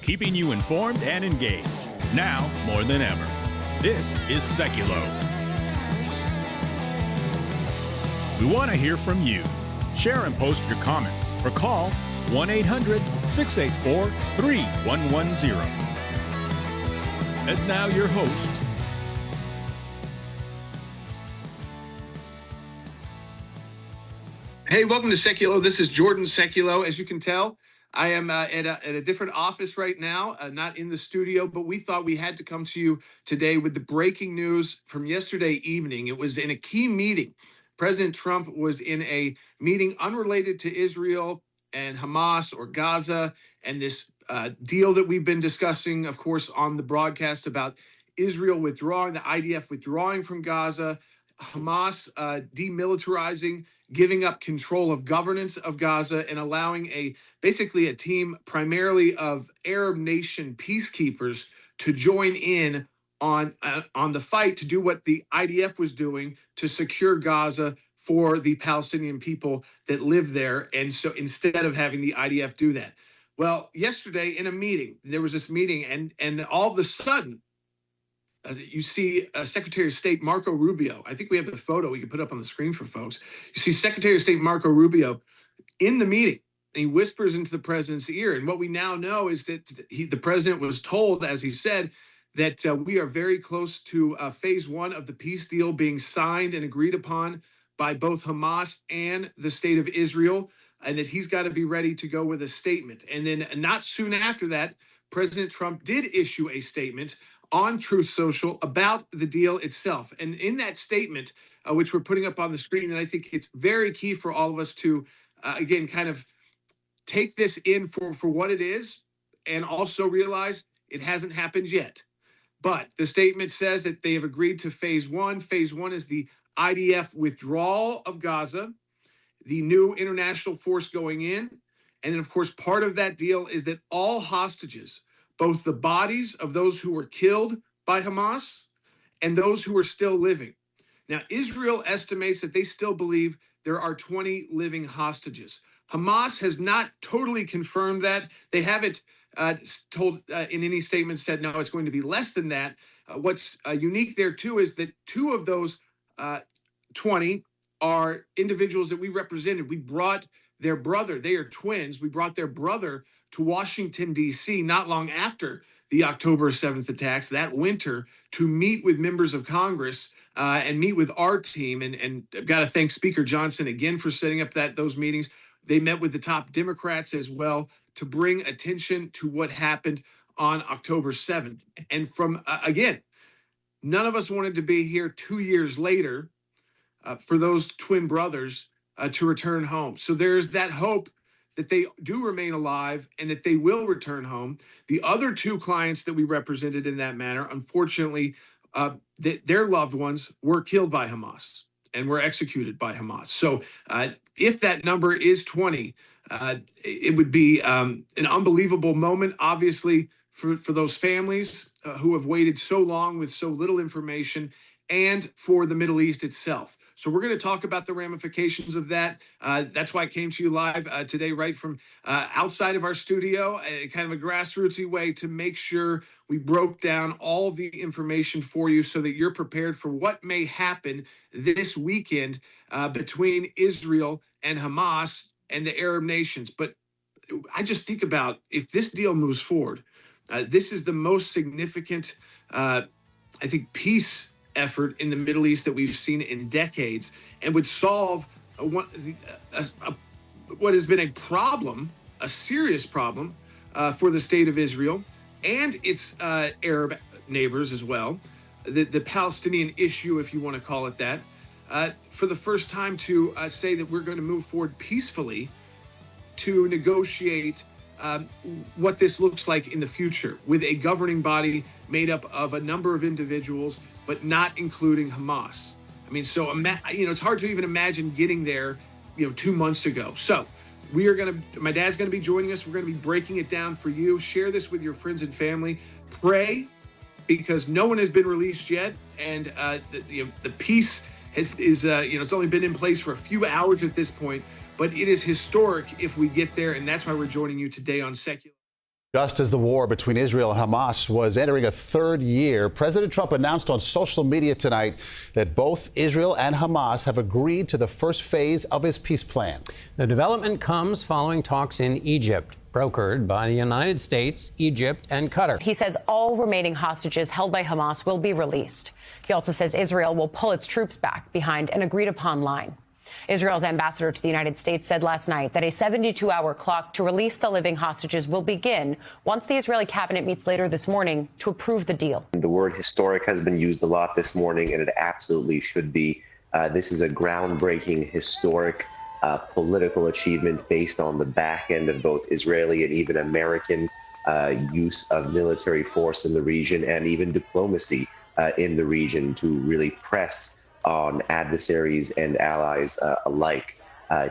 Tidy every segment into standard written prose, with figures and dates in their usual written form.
keeping you informed and engaged, now more than ever. This is Sekulow. We want to hear from you. Share and post your comments or call 1-800-684-3110. And now your host. Hey, welcome to Sekulow. This is Jordan Sekulow. As you can tell, I am at a different office right now, not in the studio, but we thought we had to come to you today with the breaking news from yesterday evening. It was in a key meeting. President Trump was in a meeting unrelated to Israel and Hamas or Gaza, and this deal that we've been discussing, of course, on the broadcast about Israel withdrawing, the IDF withdrawing from Gaza, Hamas demilitarizing, giving up control of governance of Gaza, and allowing basically a team primarily of Arab nation peacekeepers to join in on the fight to do what the IDF was doing to secure Gaza for the Palestinian people that live there. And so instead of having the IDF do that. Well, yesterday in a meeting, there was this meeting, and all of a sudden, you see Secretary of State Marco Rubio. I think we have the photo we can put up on the screen for folks. You see Secretary of State Marco Rubio in the meeting, and he whispers into the president's ear. And what we now know is that the president was told, as he said, that we are very close to phase one of the peace deal being signed and agreed upon by both Hamas and the state of Israel, and that he's got to be ready to go with a statement. And then not soon after that, President Trump did issue a statement on Truth Social about the deal itself. And in that statement, which we're putting up on the screen, and I think it's very key for all of us to, again, kind of take this in for what it is, and also realize it hasn't happened yet. But the statement says that they have agreed to phase one. Phase one is the IDF withdrawal of Gaza, the new international force going in. And then, of course, part of that deal is that all hostages, both the bodies of those who were killed by Hamas and those who are still living. Now, Israel estimates that they still believe there are 20 living hostages. Hamas has not totally confirmed that. They haven't told in any statement said, no, it's going to be less than that. What's unique there, too, is that two of those 20 are individuals that we represented. We brought their brother. They are twins. We brought their brother to Washington, D.C., not long after the October 7th attacks that winter to meet with members of Congress and meet with our team. And I've got to thank Speaker Johnson again for setting up those meetings. They met with the top Democrats as well to bring attention to what happened on October 7th. And from, again, none of us wanted to be here 2 years later for those twin brothers to return home. So there's that hope that they do remain alive and that they will return home. The other two clients that we represented in that manner, unfortunately, their loved ones were killed by Hamas and were executed by Hamas. So if that number is 20, it would be an unbelievable moment, obviously, for those families who have waited so long with so little information, and for the Middle East itself. So we're going to talk about the ramifications of that. That's why I came to you live today, right from outside of our studio, kind of a grassrootsy way to make sure we broke down all of the information for you so that you're prepared for what may happen this weekend between Israel and Hamas and the Arab nations. But I just think about if this deal moves forward, this is the most significant, I think, peace effort in the Middle East that we've seen in decades, and would solve what has been a problem, a serious problem for the state of Israel and its Arab neighbors as well, the Palestinian issue, if you want to call it that, for the first time to say that we're going to move forward peacefully to negotiate what this looks like in the future with a governing body made up of a number of individuals, but not including Hamas. I mean, so, it's hard to even imagine getting there, 2 months ago. So my dad's going to be joining us. We're going to be breaking it down for you. Share this with your friends and family. Pray, because no one has been released yet. And the peace it's only been in place for a few hours at this point, but it is historic if we get there. And that's why we're joining you today on Sekulow. Just as the war between Israel and Hamas was entering a third year, President Trump announced on social media tonight that both Israel and Hamas have agreed to the first phase of his peace plan. The development comes following talks in Egypt, brokered by the United States, Egypt, and Qatar. He says all remaining hostages held by Hamas will be released. He also says Israel will pull its troops back behind an agreed-upon line. Israel's ambassador to the United States said last night that a 72-hour clock to release the living hostages will begin once the Israeli cabinet meets later this morning to approve the deal. The word historic has been used a lot this morning, and it absolutely should be. This is a groundbreaking, historic political achievement based on the back end of both Israeli and even American use of military force in the region and even diplomacy in the region to really press on adversaries and allies alike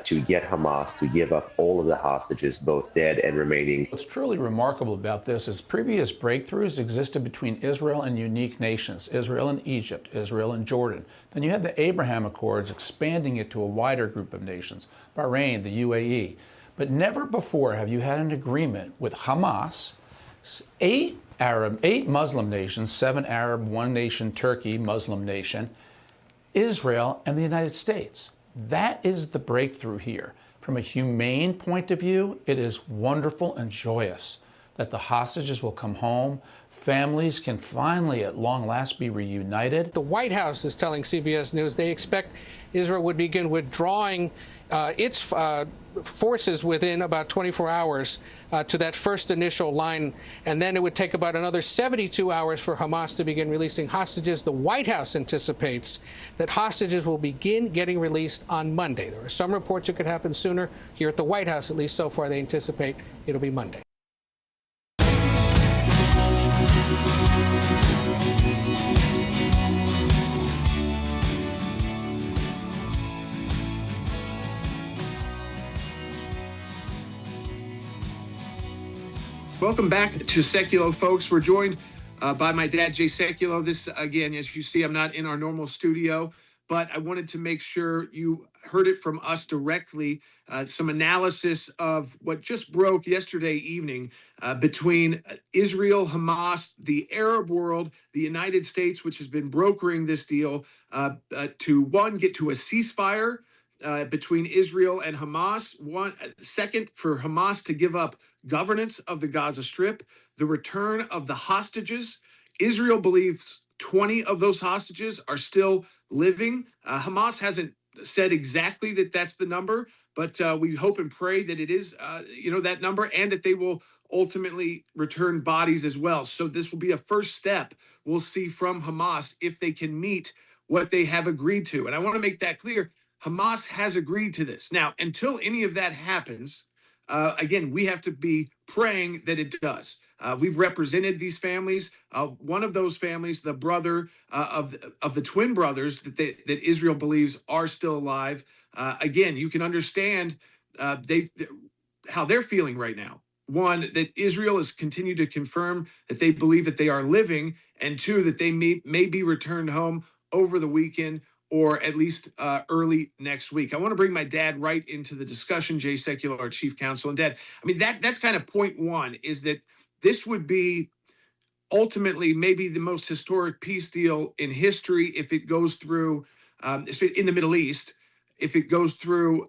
to get Hamas to give up all of the hostages, both dead and remaining. What's truly remarkable about this is previous breakthroughs existed between Israel and unique nations, Israel and Egypt, Israel and Jordan. Then you had the Abraham Accords expanding it to a wider group of nations, Bahrain, the UAE. But never before have you had an agreement with Hamas, eight Muslim nations, 7 Arab, 1 nation, Turkey, Muslim nation, Israel, and the United States. That is the breakthrough here. From a humane point of view, it is wonderful and joyous that the hostages will come home. Families can finally, at long last, be reunited. The White House is telling CBS News they expect Israel would begin withdrawing its forces within about 24 hours to that first initial line, and then it would take about another 72 hours for Hamas to begin releasing hostages. The White House anticipates that hostages will begin getting released on Monday. There are some reports it could happen sooner. Here at the White House, at least so far, they anticipate it'll be Monday. Welcome back to Sekulow, folks. We're joined by my dad, Jay Sekulow. This, again, as you see, I'm not in our normal studio, but I wanted to make sure you heard it from us directly. Some analysis of what just broke yesterday evening between Israel, Hamas, the Arab world, the United States, which has been brokering this deal to, one, get to a ceasefire between Israel and Hamas. Second, for Hamas to give up governance of the Gaza Strip, the return of the hostages. Israel believes 20 of those hostages are still living. Hamas hasn't said exactly that that's the number, but we hope and pray that it is, that number, and that they will ultimately return bodies as well. So this will be a first step we'll see from Hamas if they can meet what they have agreed to. And I want to make that clear. Hamas has agreed to this. Now, until any of that happens, again, we have to be praying that it does. We've represented these families. One of those families, the brother of the twin brothers that Israel believes are still alive. Again, you can understand how they're feeling right now. One, that Israel has continued to confirm that they believe that they are living, and two, that they may be returned home over the weekend, or at least early next week. I want to bring my dad right into the discussion, Jay Sekulow, our chief counsel. And Dad, I mean, that's kind of point one, is that this would be ultimately maybe the most historic peace deal in history if it goes through, in the Middle East, if it goes through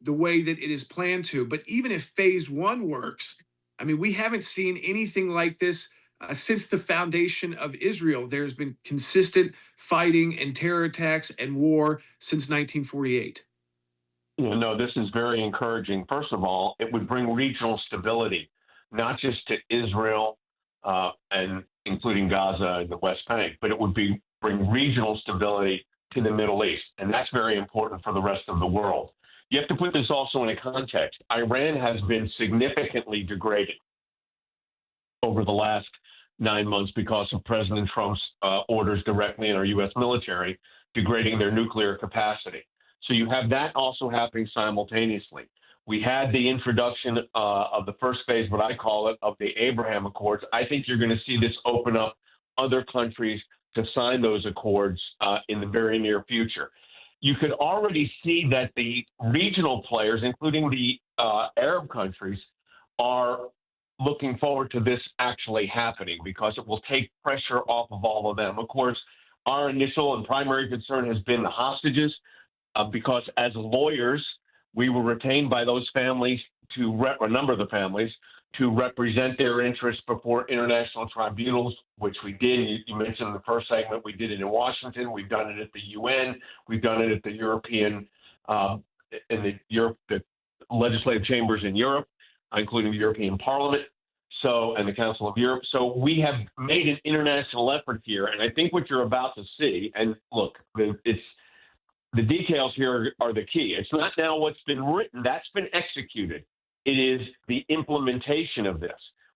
the way that it is planned to. But even if phase one works, I mean, we haven't seen anything like this since the foundation of Israel. There's been consistent fighting and terror attacks and war since 1948. No, this is very encouraging. First of all, it would bring regional stability, not just to Israel and including Gaza and the West Bank, but it would bring regional stability to the Middle East. And that's very important for the rest of the world. You have to put this also in a context. Iran has been significantly degraded over the last 9 months because of President Trump's orders directly in our U.S. military, degrading their nuclear capacity. So you have that also happening simultaneously. We had the introduction of the first phase, what I call it, of the Abraham Accords. I think you're going to see this open up other countries to sign those accords in the very near future. You could already see that the regional players, including the Arab countries, are looking forward to this actually happening because it will take pressure off of all of them. Of course, our initial and primary concern has been the hostages because as lawyers, we were retained by those families a number of the families to represent their interests before international tribunals, which we did. You mentioned in the first segment, we did it in Washington. We've done it at the UN. We've done it at the European, the legislative chambers in Europe, including the European Parliament, and the Council of Europe. So we have made an international effort here, and I think what you're about to see, and look, the details here are the key. It's not now what's been written, that's been executed. It is the implementation of this.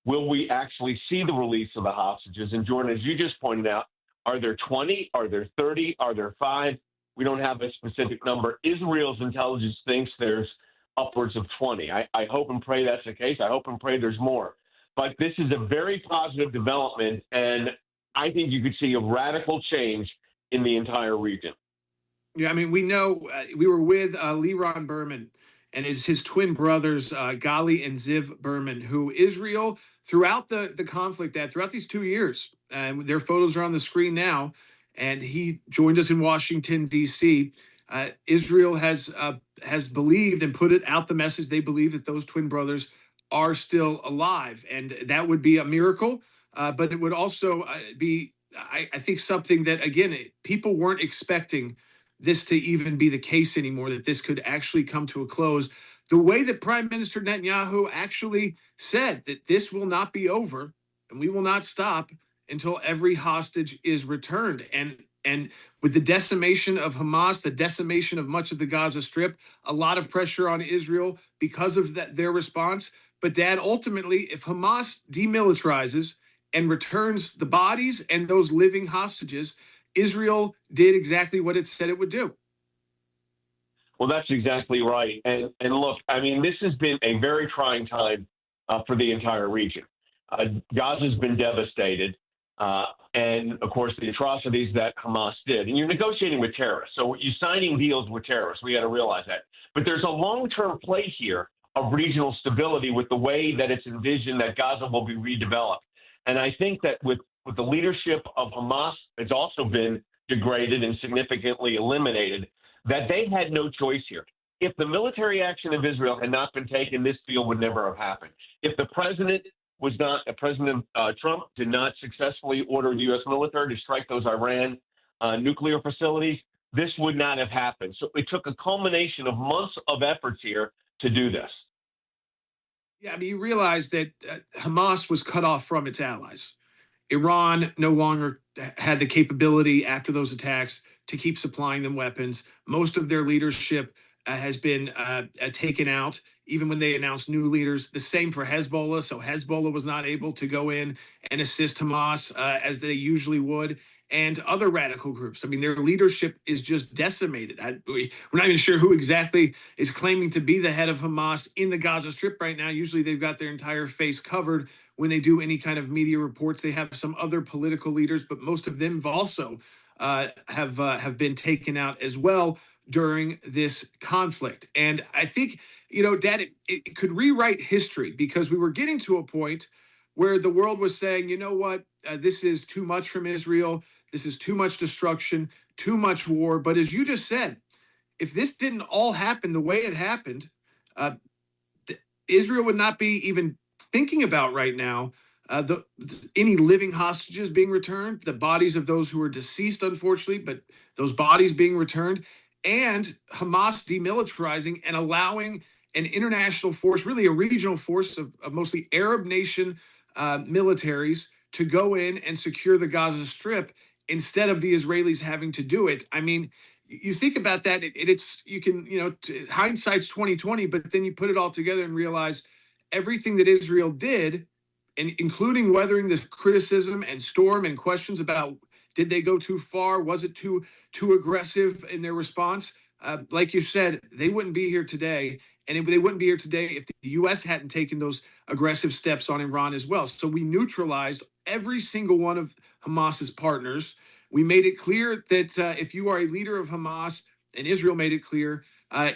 Will we actually see the release of the hostages? And Jordan, as you just pointed out, are there 20? Are there 30? Are there 5? We don't have a specific number. Israel's intelligence thinks there's upwards of 20. I hope and pray that's the case. I hope and pray there's more. But this is a very positive development, and I think you could see a radical change in the entire region. Yeah, I mean, we know we were with Liron Berman, and it's his twin brothers, Gali and Ziv Berman, who Israel, throughout the conflict, throughout these 2 years, and their photos are on the screen now, and he joined us in Washington, D.C. Israel has believed and put it out the message they believe that those twin brothers are still alive, and that would be a miracle, but it would also be, I think, something that, again, people weren't expecting this to even be the case anymore, that this could actually come to a close. The way that Prime Minister Netanyahu actually said that this will not be over and we will not stop until every hostage is returned. And with the decimation of Hamas, the decimation of much of the Gaza Strip, a lot of pressure on Israel because of their response. But Dad, ultimately, if Hamas demilitarizes and returns the bodies and those living hostages, Israel did exactly what it said it would do. Well, that's exactly right. And look, I mean, this has been a very trying time for the entire region. Gaza's been devastated. And, of course, the atrocities that Hamas did. And you're negotiating with terrorists. So you're signing deals with terrorists. We got to realize that. But there's a long-term play here of regional stability with the way that it's envisioned that Gaza will be redeveloped. And I think that with the leadership of Hamas, it's also been degraded and significantly eliminated, that they had no choice here. If the military action of Israel had not been taken, this deal would never have happened. If the President Trump did not successfully order the U.S. military to strike those Iran nuclear facilities, this would not have happened. So it took a culmination of months of efforts here to do this. Yeah, I mean, you realize that Hamas was cut off from its allies. Iran no longer had the capability after those attacks to keep supplying them weapons. Most of their leadership has been taken out, even when they announced new leaders. The same for Hezbollah. So Hezbollah was not able to go in and assist Hamas as they usually would, and other radical groups. I mean, their leadership is just decimated. We're not even sure who exactly is claiming to be the head of Hamas in the Gaza Strip right now. Usually they've got their entire face covered when they do any kind of media reports. They have some other political leaders, but most of them have also have been taken out as well during this conflict. And I think, Dad, it could rewrite history, because we were getting to a point where the world was saying, you know what, this is too much from Israel. This is too much destruction, too much war. But as you just said, if this didn't all happen the way it happened, Israel would not be even thinking about right now any living hostages being returned, the bodies of those who were deceased, unfortunately, but those bodies being returned, and Hamas demilitarizing and allowing an international force, really a regional force of mostly Arab nation militaries, to go in and secure the Gaza Strip instead of the Israelis having to do it. I mean, you think about that, it's you can, hindsight's 20/20, but then you put it all together and realize everything that Israel did, and including weathering the criticism and storm and questions about did they go too far, was it too aggressive in their response? Like you said, they wouldn't be here today, and they wouldn't be here today if the U.S. hadn't taken those aggressive steps on Iran as well. So we neutralized every single one of Hamas's partners. We made it clear that if you are a leader of Hamas, and Israel made it clear,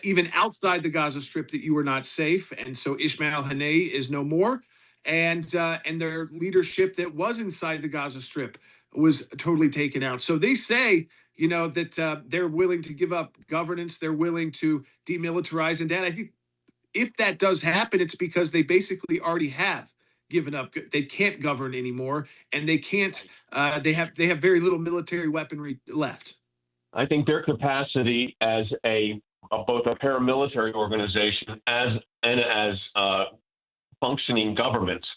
even outside the Gaza Strip, that you are not safe. And so Ismail Haniyeh is no more. and their leadership that was inside the Gaza Strip was totally taken out. So they say, that they're willing to give up governance, they're willing to demilitarize, and Dan, I think if that does happen, it's because they basically already have given up. They can't govern anymore, and they can't. They have very little military weaponry left. I think their capacity as both a paramilitary organization as functioning governments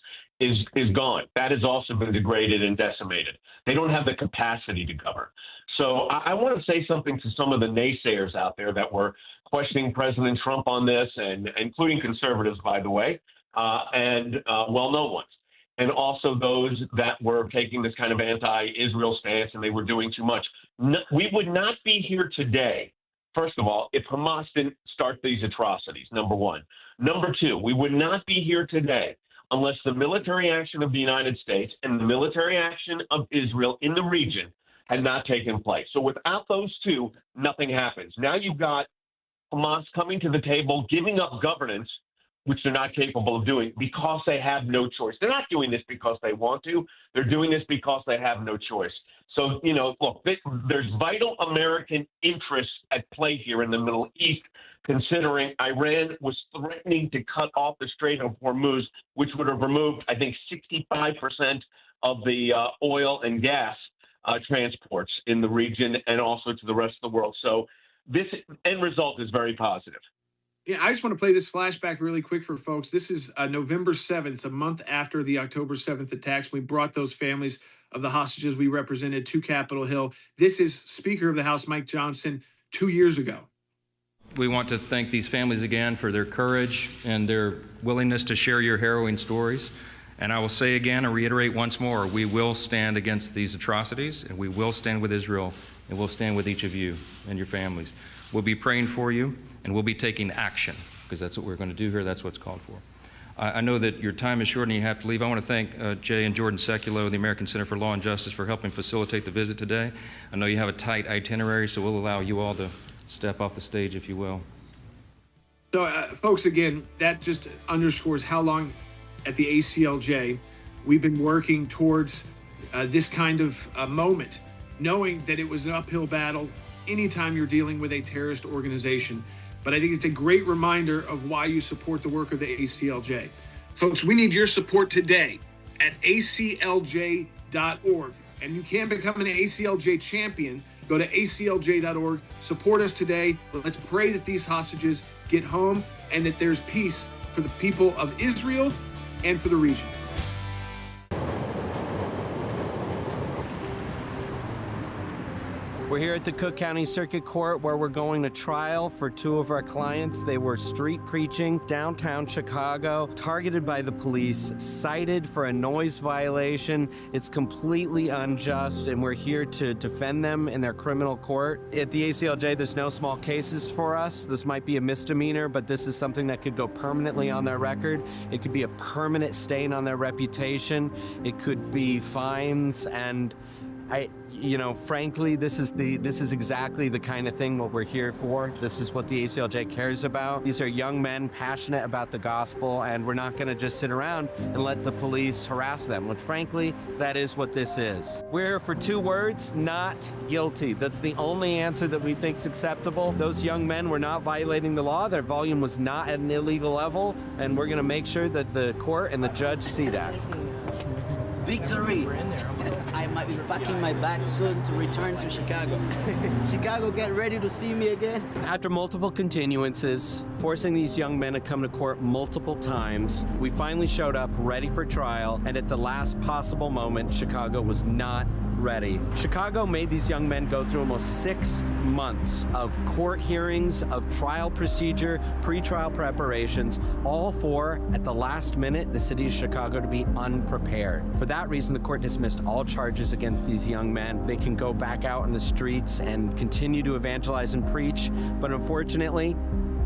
is gone. That has also been degraded and decimated. They don't have the capacity to govern. So I want to say something to some of the naysayers out there that were questioning President Trump on this, and including conservatives, by the way, and well-known ones, and also those that were taking this kind of anti-Israel stance and they were doing too much. No, we would not be here today, first of all, if Hamas didn't start these atrocities, number one. Number two, we would not be here today unless the military action of the United States and the military action of Israel in the region had not taken place. So without those two, nothing happens. Now you've got Hamas coming to the table, giving up governance, which they're not capable of doing because they have no choice. They're not doing this because they want to. They're doing this because they have no choice. So, look, there's vital American interests at play here in the Middle East, considering Iran was threatening to cut off the Strait of Hormuz, which would have removed, I think, 65% of the oil and gas transports in the region and also to the rest of the world. So this end result is very positive. Yeah, I just want to play this flashback really quick for folks. This is November 7th. It's a month after the October 7th attacks. We brought those families of the hostages we represented to Capitol Hill. This is Speaker of the House Mike Johnson 2 years ago. We want to thank these families again for their courage and their willingness to share your harrowing stories. And I will say again and reiterate once more, we will stand against these atrocities, and we will stand with Israel, and we'll stand with each of you and your families. We'll be praying for you, and we'll be taking action, because that's what we're going to do here. That's what's called for. I know that your time is short and you have to leave. I want to thank Jay and Jordan Sekulow, the American Center for Law and Justice, for helping facilitate the visit today. I know you have a tight itinerary, so we'll allow you all to step off the stage, if you will. So, folks, again, that just underscores how long at the ACLJ we've been working towards this kind of moment, knowing that it was an uphill battle anytime you're dealing with a terrorist organization. But I think it's a great reminder of why you support the work of the ACLJ. Folks, we need your support today at aclj.org. And you can become an ACLJ champion. Go to aclj.org. Support us today. Let's pray that these hostages get home and that there's peace for the people of Israel and for the region. We're here at the Cook County Circuit Court where we're going to trial for two of our clients. They were street preaching downtown Chicago, targeted by the police, cited for a noise violation. It's completely unjust, and we're here to defend them in their criminal court. At the ACLJ, there's no small cases for us. This might be a misdemeanor, but this is something that could go permanently on their record. It could be a permanent stain on their reputation. It could be fines, and frankly, this is exactly the kind of thing what we're here for. This is what the ACLJ cares about. These are young men passionate about the gospel, and we're not going to just sit around and let the police harass them, which frankly, that is what this is. We're here for two words: not guilty. That's the only answer that we think is acceptable. Those young men were not violating the law. Their volume was not at an illegal level, and we're going to make sure that the court and the judge see that. Victory! I might be packing my bag soon to return to Chicago. Chicago, get ready to see me again. After multiple continuances, forcing these young men to come to court multiple times, we finally showed up ready for trial, and at the last possible moment, Chicago was not ready. Chicago made these young men go through almost 6 months of court hearings, of trial procedure, pre-trial preparations, all for, at the last minute, the city of Chicago to be unprepared. For that reason, the court dismissed all charges against these young men. They can go back out in the streets and continue to evangelize and preach, but unfortunately,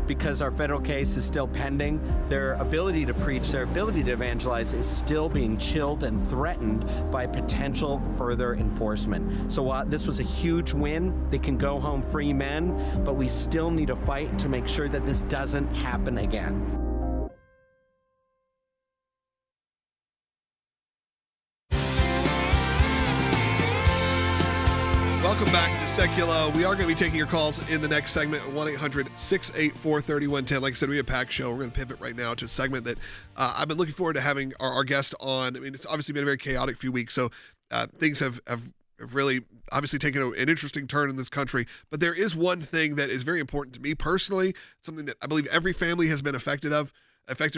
because our federal case is still pending, their ability to preach, their ability to evangelize is still being chilled and threatened by potential further enforcement. So while this was a huge win, they can go home free men, but we still need to fight to make sure that this doesn't happen again. Welcome back to Sekulow. We are going to be taking your calls in the next segment, 1-800-684-3110. Like I said, we have a packed show. We're going to pivot right now to a segment that I've been looking forward to having our guest on. I mean, it's obviously been a very chaotic few weeks, so things have really obviously taken an interesting turn in this country. But there is one thing that is very important to me personally, something that I believe every family has been affected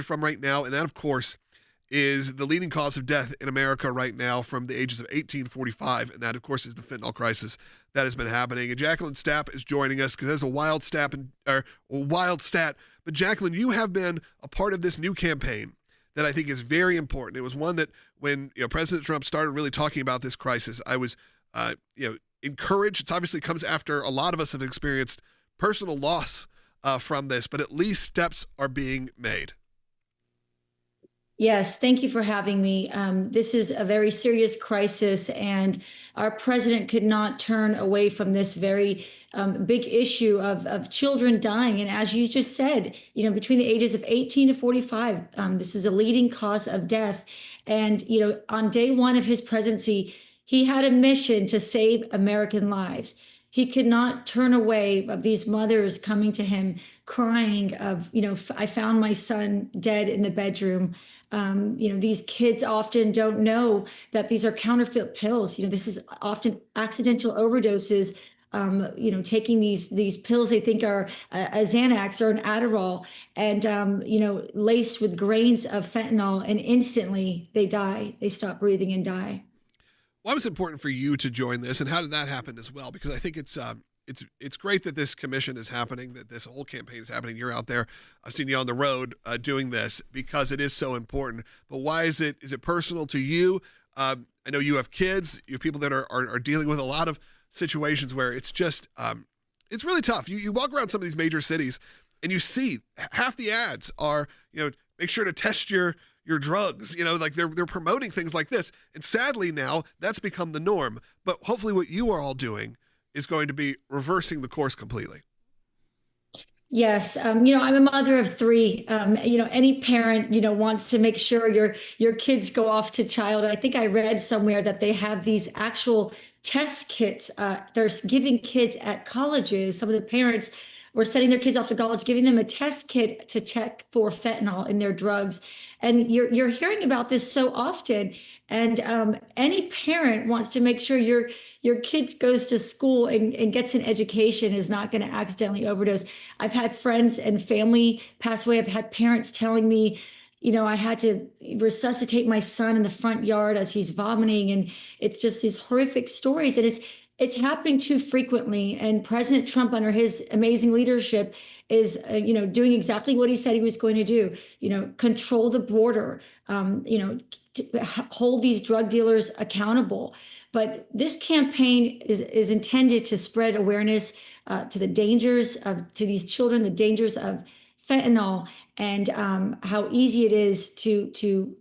from right now, and that, of course, is the leading cause of death in America right now from the ages of 18 to 45, and that, of course, is the fentanyl crisis that has been happening. And Jacqueline Stapp is joining us because there's a wild stat. But Jacqueline, you have been a part of this new campaign that I think is very important. It was one that when President Trump started really talking about this crisis, I was encouraged. It obviously comes after a lot of us have experienced personal loss from this, but at least steps are being made. Yes, thank you for having me. This is a very serious crisis, and our president could not turn away from this very big issue of children dying. And as you just said, between the ages of 18 to 45, this is a leading cause of death. And, on day one of his presidency, he had a mission to save American lives. He could not turn away of these mothers coming to him crying of, I found my son dead in the bedroom. These kids often don't know that these are counterfeit pills. This is often accidental overdoses, taking these pills they think are a Xanax or an Adderall and, laced with grains of fentanyl, and instantly they die. They stop breathing and die. Why was it important for you to join this, and how did that happen as well? Because I think it's great that this commission is happening, that this whole campaign is happening. You're out there. I've seen you on the road doing this because it is so important. But why is it? Is it personal to you? I know you have kids. You have people that are dealing with a lot of situations where it's just it's really tough. You walk around some of these major cities and you see half the ads are make sure to test your drugs, like they're promoting things like this. And sadly now that's become the norm. But hopefully what you are all doing is going to be reversing the course completely. Yes. I'm a mother of three. Any parent, wants to make sure your kids go off to child. I think I read somewhere that they have these actual test kits. They're giving kids at colleges. Some of the parents were sending their kids off to college, giving them a test kit to check for fentanyl in their drugs. And you're hearing about this so often. And any parent wants to make sure your kids goes to school and gets an education, is not going to accidentally overdose. I've had friends and family pass away. I've had parents telling me, I had to resuscitate my son in the front yard as he's vomiting. And it's just these horrific stories. And it's happening too frequently. And President Trump, under his amazing leadership, is, doing exactly what he said he was going to do, control the border, hold these drug dealers accountable. But this campaign is intended to spread awareness to the dangers to these children, the dangers of fentanyl, and how easy it is to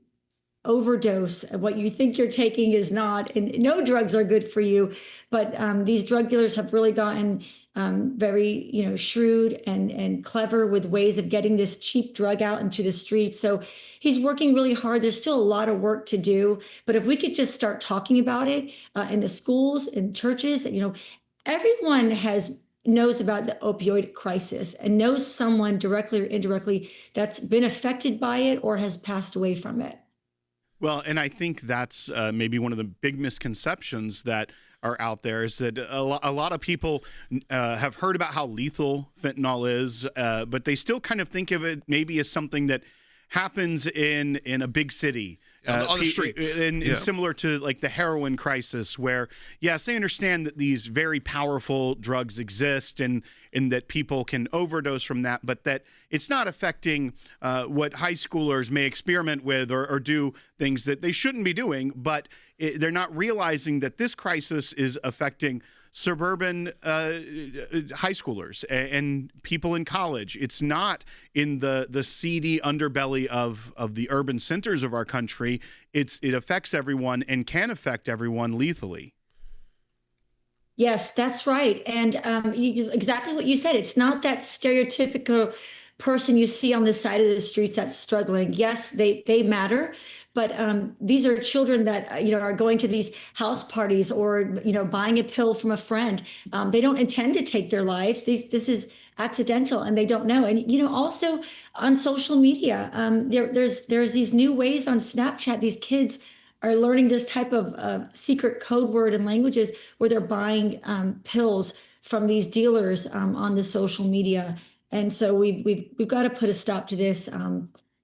overdose. What you think you're taking is not, and no drugs are good for you. But these drug dealers have really gotten very, shrewd and clever with ways of getting this cheap drug out into the streets. So he's working really hard. There's still a lot of work to do. But if we could just start talking about it in the schools and churches, everyone knows about the opioid crisis and knows someone directly or indirectly that's been affected by it or has passed away from it. Well, and I think that's maybe one of the big misconceptions that are out there, is that a lot of people have heard about how lethal fentanyl is, but they still kind of think of it maybe as something that happens in a big city. On the streets. And similar to like the heroin crisis, where, yes, they understand that these very powerful drugs exist and that people can overdose from that, but that it's not affecting what high schoolers may experiment with or do things that they shouldn't be doing. But they're not realizing that this crisis is affecting suburban high schoolers and people in college. It's not in the seedy underbelly of the urban centers of our country. It affects everyone and can affect everyone lethally. Yes, that's right. And exactly what you said. It's not that stereotypical person you see on the side of the streets that's struggling. Yes, they matter, but these are children that are going to these house parties or buying a pill from a friend. They don't intend to take their lives. This is accidental, and they don't know. And also on social media, there's these new ways on Snapchat. These kids are learning this type of secret code word and languages where they're buying pills from these dealers on the social media. And so we've got to put a stop to this.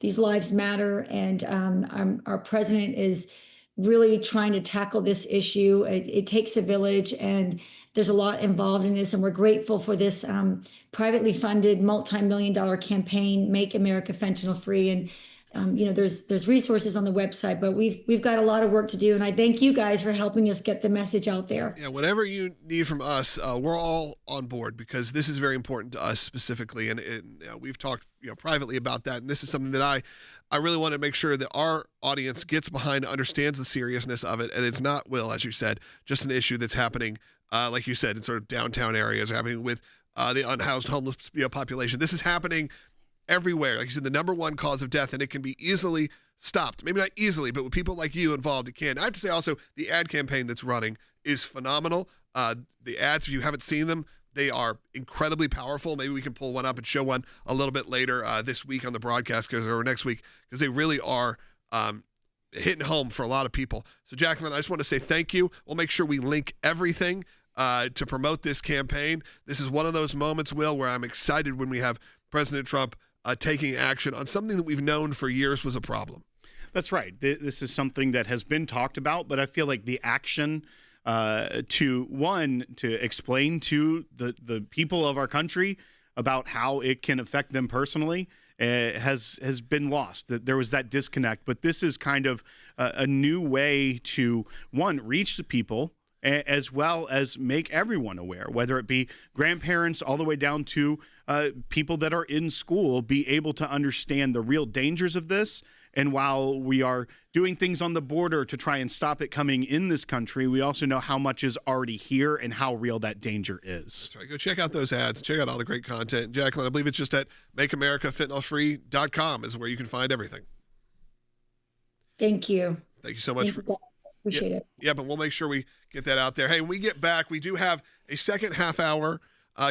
These lives matter, and our president is really trying to tackle this issue. It takes a village, and there's a lot involved in this, and we're grateful for this privately funded multi-million-dollar campaign, Make America Fentanyl Free. And there's resources on the website, but we've got a lot of work to do, and I thank you guys for helping us get the message out there. Yeah, whatever you need from us, we're all on board, because this is very important to us specifically, and we've talked privately about that, and this is something that I really want to make sure that our audience gets behind, understands the seriousness of it, and it's not, Will, as you said, just an issue that's happening, like you said, in sort of downtown areas, happening with the unhoused homeless population. This is happening everywhere. Like you said, the number one cause of death, and it can be easily stopped. Maybe not easily, but with people like you involved, it can. I have to say also, the ad campaign that's running is phenomenal. The ads, if you haven't seen them, they are incredibly powerful. Maybe we can pull one up and show one a little bit later this week on the broadcast, or next week, because they really are hitting home for a lot of people. So, Jacqueline, I just want to say thank you. We'll make sure we link everything to promote this campaign. This is one of those moments, Will, where I'm excited when we have President Trump taking action on something that we've known for years was a problem. That's right. This is something that has been talked about, but I feel like the action to explain to the people of our country about how it can affect them personally has been lost. That there was that disconnect, but this is kind of a new way to, one, reach the people, as well as make everyone aware, whether it be grandparents all the way down to people that are in school, be able to understand the real dangers of this. And while we are doing things on the border to try and stop it coming in this country, we also know how much is already here and how real that danger is. That's right. Go check out those ads. Check out all the great content. Jacqueline, I believe it's just at makeamericafentanylfree.com is where you can find everything. Thank you. Thank you so much. Appreciate it. Yeah, but we'll make sure we get that out there. Hey, when we get back, we do have a second half hour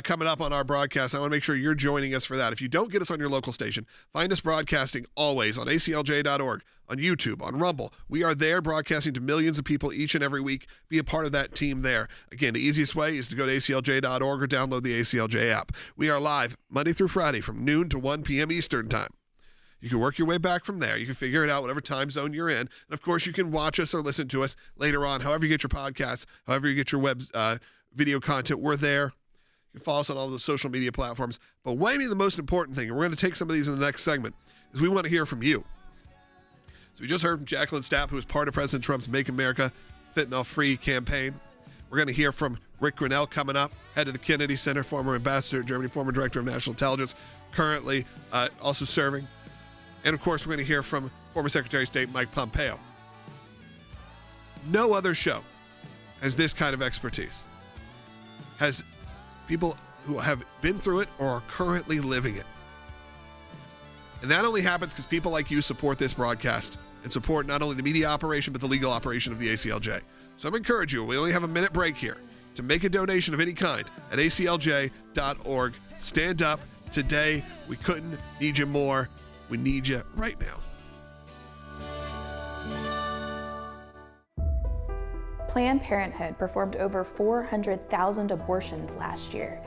coming up on our broadcast. I want to make sure you're joining us for that. If you don't get us on your local station, find us broadcasting always on ACLJ.org, on YouTube, on Rumble. We are there broadcasting to millions of people each and every week. Be a part of that team there. Again, the easiest way is to go to ACLJ.org or download the ACLJ app. We are live Monday through Friday from noon to 1 p.m. Eastern time. You can work your way back from there. You can figure it out, whatever time zone you're in. And, of course, you can watch us or listen to us later on, however you get your podcasts, however you get your web video content. We're there. You can follow us on all the social media platforms. But maybe the most important thing, and we're going to take some of these in the next segment, is we want to hear from you. So we just heard from Jacqueline Stapp, who is part of President Trump's Make America Fentanyl Free campaign. We're going to hear from Rick Grinnell coming up, head of the Kennedy Center, former ambassador to Germany, former director of national intelligence, currently also serving. And, of course, we're going to hear from former Secretary of State Mike Pompeo. No other show has this kind of expertise, has people who have been through it or are currently living it. And that only happens because people like you support this broadcast and support not only the media operation, but the legal operation of the ACLJ. So I'm encouraging you, we only have a minute break here, to make a donation of any kind at aclj.org. Stand up today. We couldn't need you more. We need you right now. Planned Parenthood performed over 400,000 abortions last year,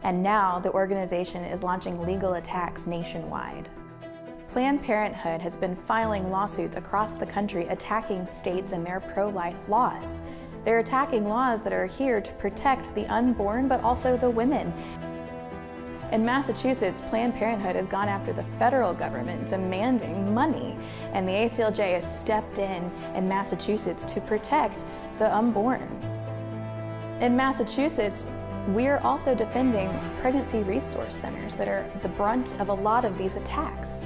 and now the organization is launching legal attacks nationwide. Planned Parenthood has been filing lawsuits across the country attacking states and their pro-life laws. They're attacking laws that are here to protect the unborn, but also the women. In Massachusetts, Planned Parenthood has gone after the federal government demanding money, and the ACLJ has stepped in Massachusetts to protect the unborn. In Massachusetts, we're also defending pregnancy resource centers that are the brunt of a lot of these attacks.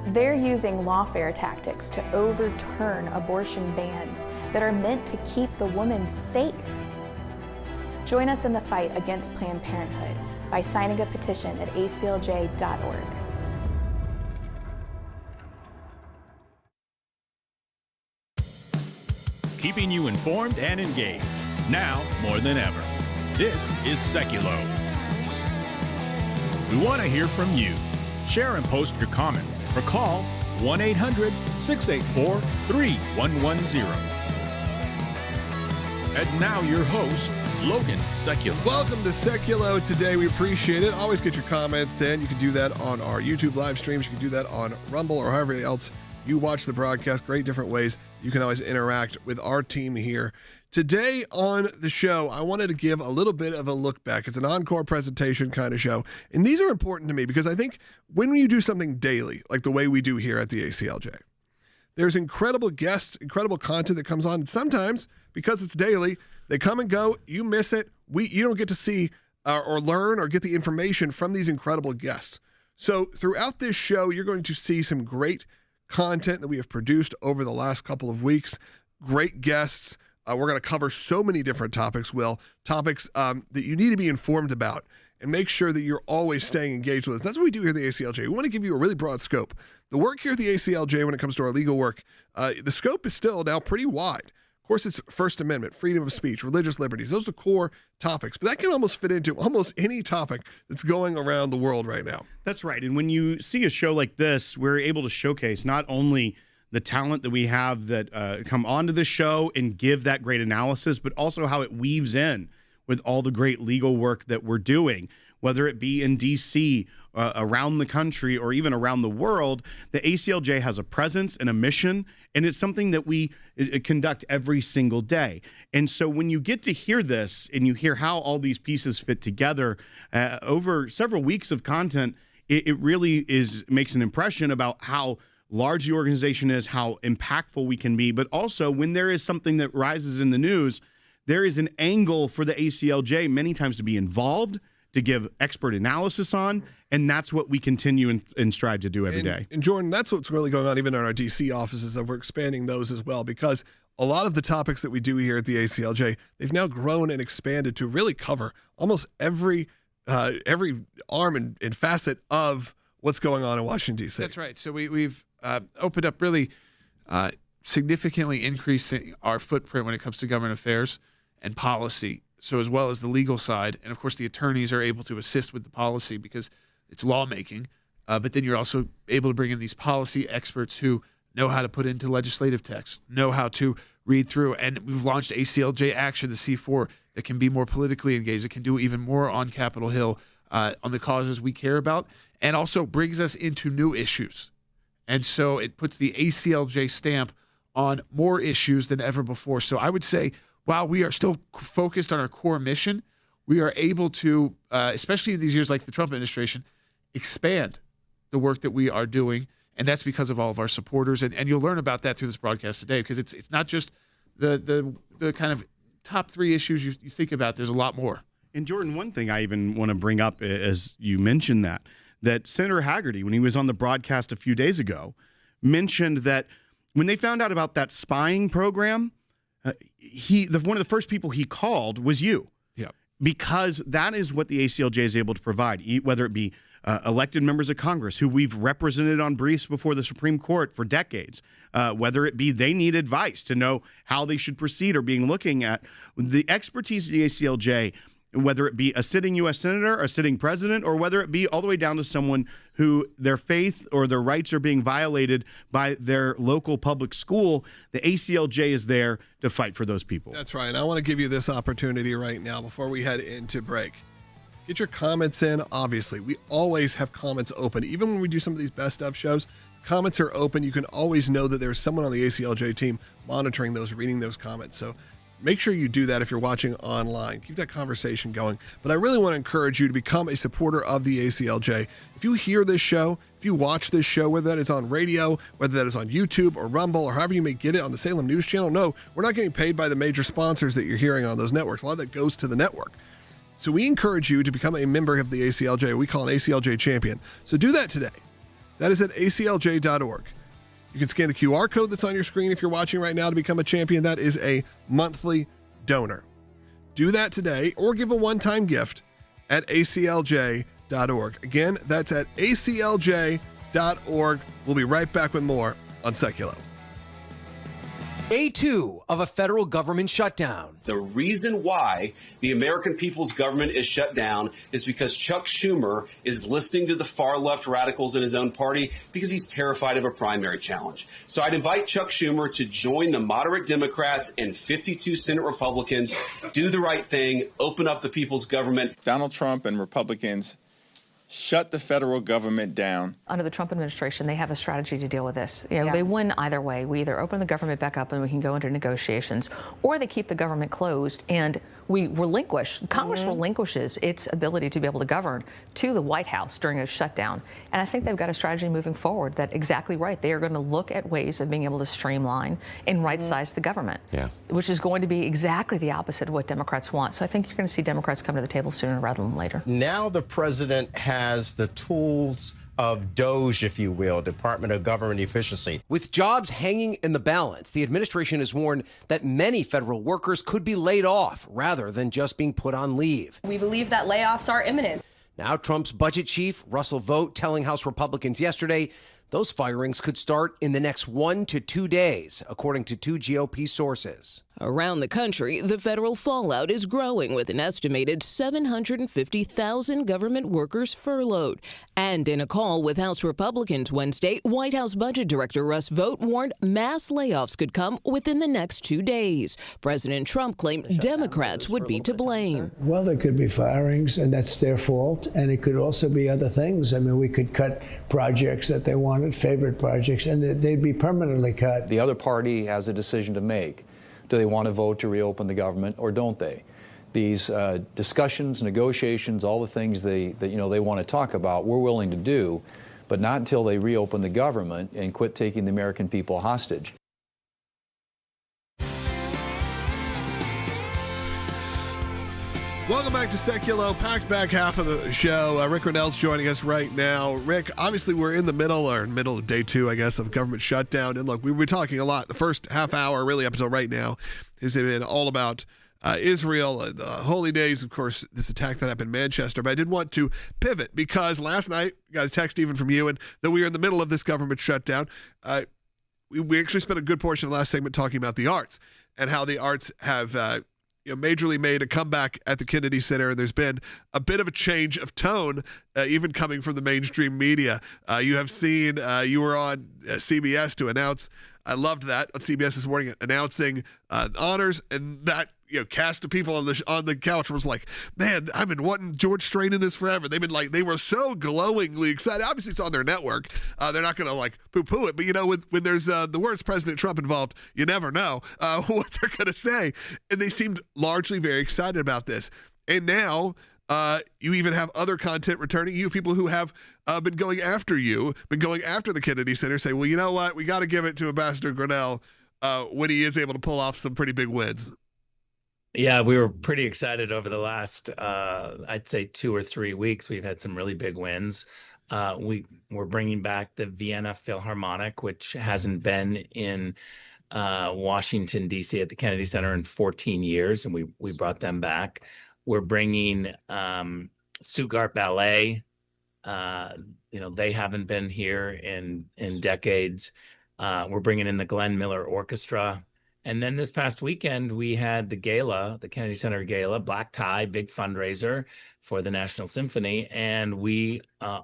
They're using lawfare tactics to overturn abortion bans that are meant to keep the woman safe. Join us in the fight against Planned Parenthood. by signing a petition at ACLJ.org. Keeping you informed and engaged, now more than ever. This is Sekulow. We want to hear from you. Share and post your comments or call 1-800-684-3110. And now your host, Logan Sekulow. Welcome to Sekulow today. We appreciate it. Always get your comments in. You can do that on our YouTube live streams. You can do that on Rumble or however else you watch the broadcast. Great different ways you can always interact with our team here. Today on the show, I wanted to give a little bit of a look back. It's an encore presentation kind of show. And these are important to me because I think when you do something daily, like the way we do here at the ACLJ, there's incredible guests, incredible content that comes on. And sometimes, because it's daily, they come and go, you miss it. You don't get to see or learn or get the information from these incredible guests. So throughout this show, you're going to see some great content that we have produced over the last couple of weeks. Great guests. We're going to cover so many different topics, topics that you need to be informed about and make sure that you're always staying engaged with us. That's what we do here at the ACLJ. We want to give you a really broad scope. The work here at the ACLJ when it comes to our legal work, the scope is still now pretty wide. Of course, it's First Amendment, freedom of speech, religious liberties. Those are the core topics, but that can almost fit into almost any topic that's going around the world right now. That's right. And when you see a show like this, we're able to showcase not only the talent that we have that come onto the show and give that great analysis, but also how it weaves in with all the great legal work that we're doing, whether it be in D.C., around the country, or even around the world. The ACLJ has a presence and a mission, and it's something that we conduct every single day. And so when you get to hear this and you hear how all these pieces fit together over several weeks of content, it really makes an impression about how large the organization is, how impactful we can be, but also when there is something that rises in the news, there is an angle for the ACLJ many times to be involved, to give expert analysis on, and that's what we continue and strive to do every day. And Jordan, that's what's really going on even in our DC offices, that we're expanding those as well, because a lot of the topics that we do here at the ACLJ, they've now grown and expanded to really cover almost every arm and facet of what's going on in Washington, D.C. That's right. So we've opened up really significantly increasing our footprint when it comes to government affairs and policy. So as well as the legal side, and of course the attorneys are able to assist with the policy because it's lawmaking, but then you're also able to bring in these policy experts who know how to put into legislative text, know how to read through, and we've launched ACLJ Action, the C4, that can be more politically engaged, that can do even more on Capitol Hill on the causes we care about, and also brings us into new issues. And so it puts the ACLJ stamp on more issues than ever before. So I would say, while we are still focused on our core mission, we are able to, especially in these years like the Trump administration, expand the work that we are doing. And that's because of all of our supporters. And you'll learn about that through this broadcast today, because it's not just the kind of top three issues you think about. There's a lot more. And Jordan, one thing I even want to bring up as you mentioned that Senator Haggerty, when he was on the broadcast a few days ago, mentioned that when they found out about that spying program, one of the first people he called was you. Yeah. Because that is what the ACLJ is able to provide, whether it be elected members of Congress who we've represented on briefs before the Supreme Court for decades, whether it be they need advice to know how they should proceed or being looking at the expertise of the ACLJ, whether it be a sitting U.S. senator, a sitting president, or whether it be all the way down to someone who their faith or their rights are being violated by their local public school. The ACLJ is there to fight for those people. That's right. And I want to give you this opportunity right now before we head into break. Get your comments in. Obviously, we always have comments open. Even when we do some of these best of shows, comments are open. You can always know that there's someone on the ACLJ team monitoring those, reading those comments. So make sure you do that if you're watching online. Keep that conversation going. But I really want to encourage you to become a supporter of the ACLJ. If you hear this show, if you watch this show, whether that is on radio, whether that is on YouTube or Rumble or however you may get it on the Salem News Channel, no, we're not getting paid by the major sponsors that you're hearing on those networks. A lot of that goes to the network. So we encourage you to become a member of the ACLJ. We call it ACLJ Champion. So do that today. That is at aclj.org. You can scan the QR code that's on your screen if you're watching right now to become a champion. That is a monthly donor. Do that today or give a one-time gift at ACLJ.org. Again, that's at ACLJ.org. We'll be right back with more on Sekulow. Day 2 of a federal government shutdown. The reason why the American people's government is shut down is because Chuck Schumer is listening to the far left radicals in his own party because he's terrified of a primary challenge. So I'd invite Chuck Schumer to join the moderate Democrats and 52 Senate Republicans, do the right thing, open up the people's government. Donald Trump and Republicans shut the federal government down. Under the Trump administration, they have a strategy to deal with this. They win either way. We either open the government back up and we can go into negotiations, or they keep the government closed and we relinquish, Congress relinquishes its ability to be able to govern to the White House during a shutdown. And I think they've got a strategy moving forward that exactly right. They are going to look at ways of being able to streamline and right-size the government, which is going to be exactly the opposite of what Democrats want. So I think you're going to see Democrats come to the table sooner rather than later. Now the president has the tools of DOGE, if you will, Department of Government Efficiency. With jobs hanging in the balance, the administration has warned that many federal workers could be laid off rather than just being put on leave. We believe that layoffs are imminent. Now Trump's budget chief, Russell Vought, telling House Republicans yesterday those firings could start in the next 1 to 2 days, according to 2 GOP sources. Around the country, the federal fallout is growing, with an estimated 750,000 government workers furloughed. And in a call with House Republicans Wednesday, White House Budget Director Russ Vought warned mass layoffs could come within the next 2 days. President Trump claimed Democrats would be to blame. Well, there could be firings, and that's their fault. And it could also be other things. I mean, we could cut projects that they wanted, favorite projects, and they'd be permanently cut. The other party has a decision to make. Do they want to vote to reopen the government, or don't they? These discussions, negotiations, all the things they want to talk about, we're willing to do, but not until they reopen the government and quit taking the American people hostage. Welcome back to Sekulow, packed back half of the show. Rick Rennell's joining us right now. Rick, obviously we're in the middle of day 2, I guess, of government shutdown. And look, we were talking a lot. The first half hour, really up until right now, has been all about Israel, the holy days, of course, this attack that happened in Manchester. But I did want to pivot because last night, got a text even from you, and that we are in the middle of this government shutdown. We actually spent a good portion of the last segment talking about the arts and how the arts have majorly made a comeback at the Kennedy Center. There's been a bit of a change of tone, even coming from the mainstream media. You have seen, you were on CBS to announce, I loved that, on CBS this morning, announcing honors, and that cast of people on the couch was like, man, I've been wanting George Strait in this forever. They've been like, they were so glowingly excited. Obviously, it's on their network. They're not going to poo-poo it. But when there's the words President Trump involved, you never know what they're going to say. And they seemed largely very excited about this. And now you even have other content returning. You have people who have been going after the Kennedy Center, say, well, you know what? We got to give it to Ambassador Grinnell when he is able to pull off some pretty big wins. Yeah, we were pretty excited over the last, I'd say 2 or 3 weeks. We've had some really big wins. We're bringing back the Vienna Philharmonic, which hasn't been in Washington, D.C. at the Kennedy Center in 14 years, and we brought them back. We're bringing Stuttgart Ballet. They haven't been here in decades. We're bringing in the Glenn Miller Orchestra. And then this past weekend, we had the gala, the Kennedy Center Gala, black tie, big fundraiser for the National Symphony. And we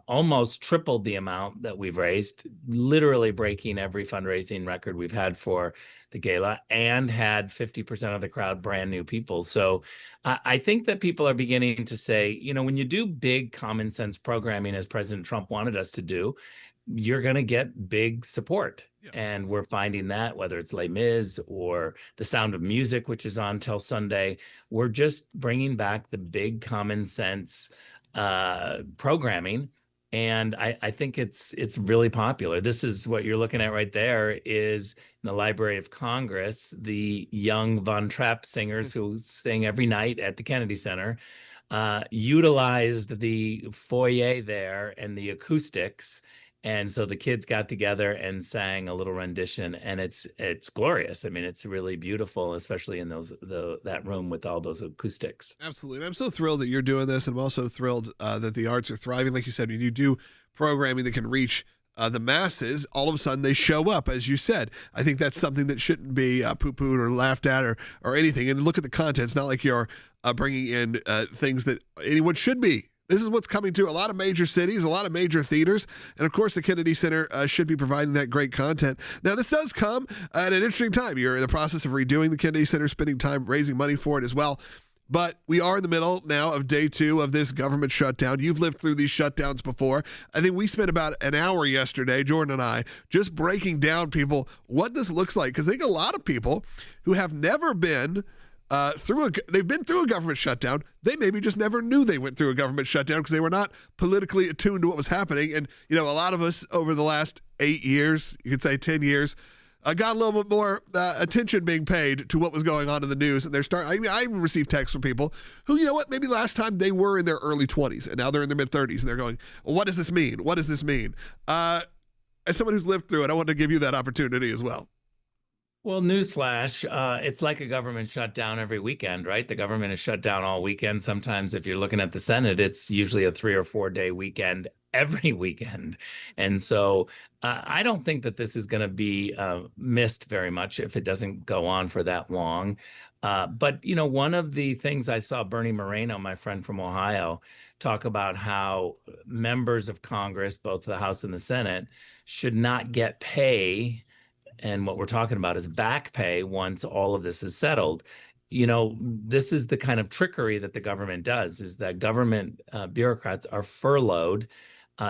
almost tripled the amount that we've raised, literally breaking every fundraising record we've had for the gala, and had 50% of the crowd brand new people. So I think that people are beginning to say, when you do big common sense programming, as President Trump wanted us to do, you're going to get big support. Yeah. And we're finding that, whether it's Les Mis or The Sound of Music, which is on till Sunday, we're just bringing back the big common sense programming. And I think it's really popular. This is what you're looking at right there, is in the Library of Congress, the young Von Trapp singers who sing every night at the Kennedy Center utilized the foyer there and the acoustics And so the kids got together and sang a little rendition, and it's glorious. I mean, it's really beautiful, especially in that room with all those acoustics. Absolutely. And I'm so thrilled that you're doing this. And I'm also thrilled that the arts are thriving. Like you said, when you do programming that can reach the masses, all of a sudden they show up, as you said. I think that's something that shouldn't be poo-pooed or laughed at or anything. And look at the content. It's not like you're bringing in things that anyone should be. This is what's coming to a lot of major cities, a lot of major theaters, and of course the Kennedy Center should be providing that great content. Now, this does come at an interesting time. You're in the process of redoing the Kennedy Center, spending time raising money for it as well. But we are in the middle now of day 2 of this government shutdown. You've lived through these shutdowns before. I think we spent about an hour yesterday, Jordan and I, just breaking down people what this looks like. Because I think a lot of people who have never been they've been through a government shutdown. They maybe just never knew they went through a government shutdown because they were not politically attuned to what was happening. And, you know, a lot of us over the last 8 years, you could say 10 years, got a little bit more attention being paid to what was going on in the news. And I even received texts from people who, you know what, maybe last time they were in their early 20s and now they're in their mid 30s and they're going, well, what does this mean? What does this mean? As someone who's lived through it, I want to give you that opportunity as well. Well, newsflash, it's like a government shutdown every weekend, right? The government is shut down all weekend. Sometimes if you're looking at the Senate, it's usually a 3 or 4 day weekend every weekend. And so I don't think that this is going to be missed very much if it doesn't go on for that long. But, you know, one of the things I saw Bernie Moreno, my friend from Ohio, talk about how members of Congress, both the House and the Senate, should not get pay. And what we're talking about is back pay once all of this is settled. You know, this is the kind of trickery that the government does, is that government bureaucrats are furloughed.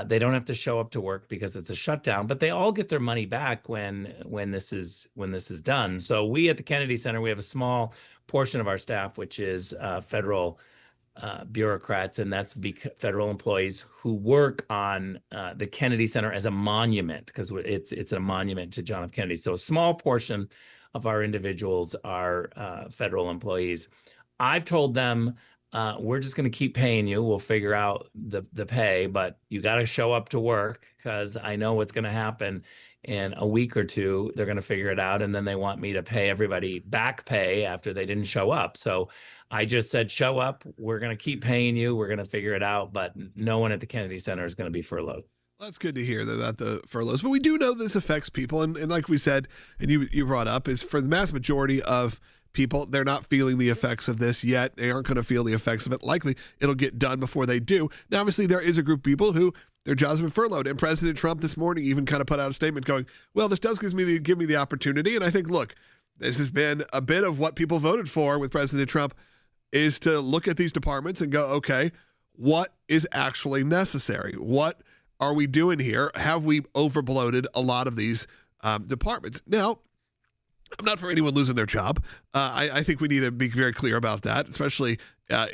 They don't have to show up to work because it's a shutdown, but they all get their money back when this is done. So we at the Kennedy Center, we have a small portion of our staff, which is federal bureaucrats, and that's federal employees who work on the Kennedy Center as a monument, because it's a monument to John F. Kennedy. So a small portion of our individuals are federal employees. I've told them, we're just going to keep paying you. We'll figure out the pay, but you got to show up to work, because I know what's going to happen in a week or two. They're going to figure it out, and then they want me to pay everybody back pay after they didn't show up. So I just said, show up. We're going to keep paying you. We're going to figure it out, but no one at the Kennedy Center is going to be furloughed. Well, that's good to hear about the furloughs, but we do know this affects people. And like we said, and you brought up, is for the mass majority of people, they're not feeling the effects of this yet. They aren't going to feel the effects of it. Likely it'll get done before they do. Now, obviously, there is a group of people who their jobs have been furloughed. And President Trump this morning even kind of put out a statement going, well, this does give me the opportunity. And I think, look, this has been a bit of what people voted for with President Trump, is to look at these departments and go, okay, what is actually necessary? What are we doing here? Have we overbloated a lot of these departments? Now, I'm not for anyone losing their job. I think we need to be very clear about that, especially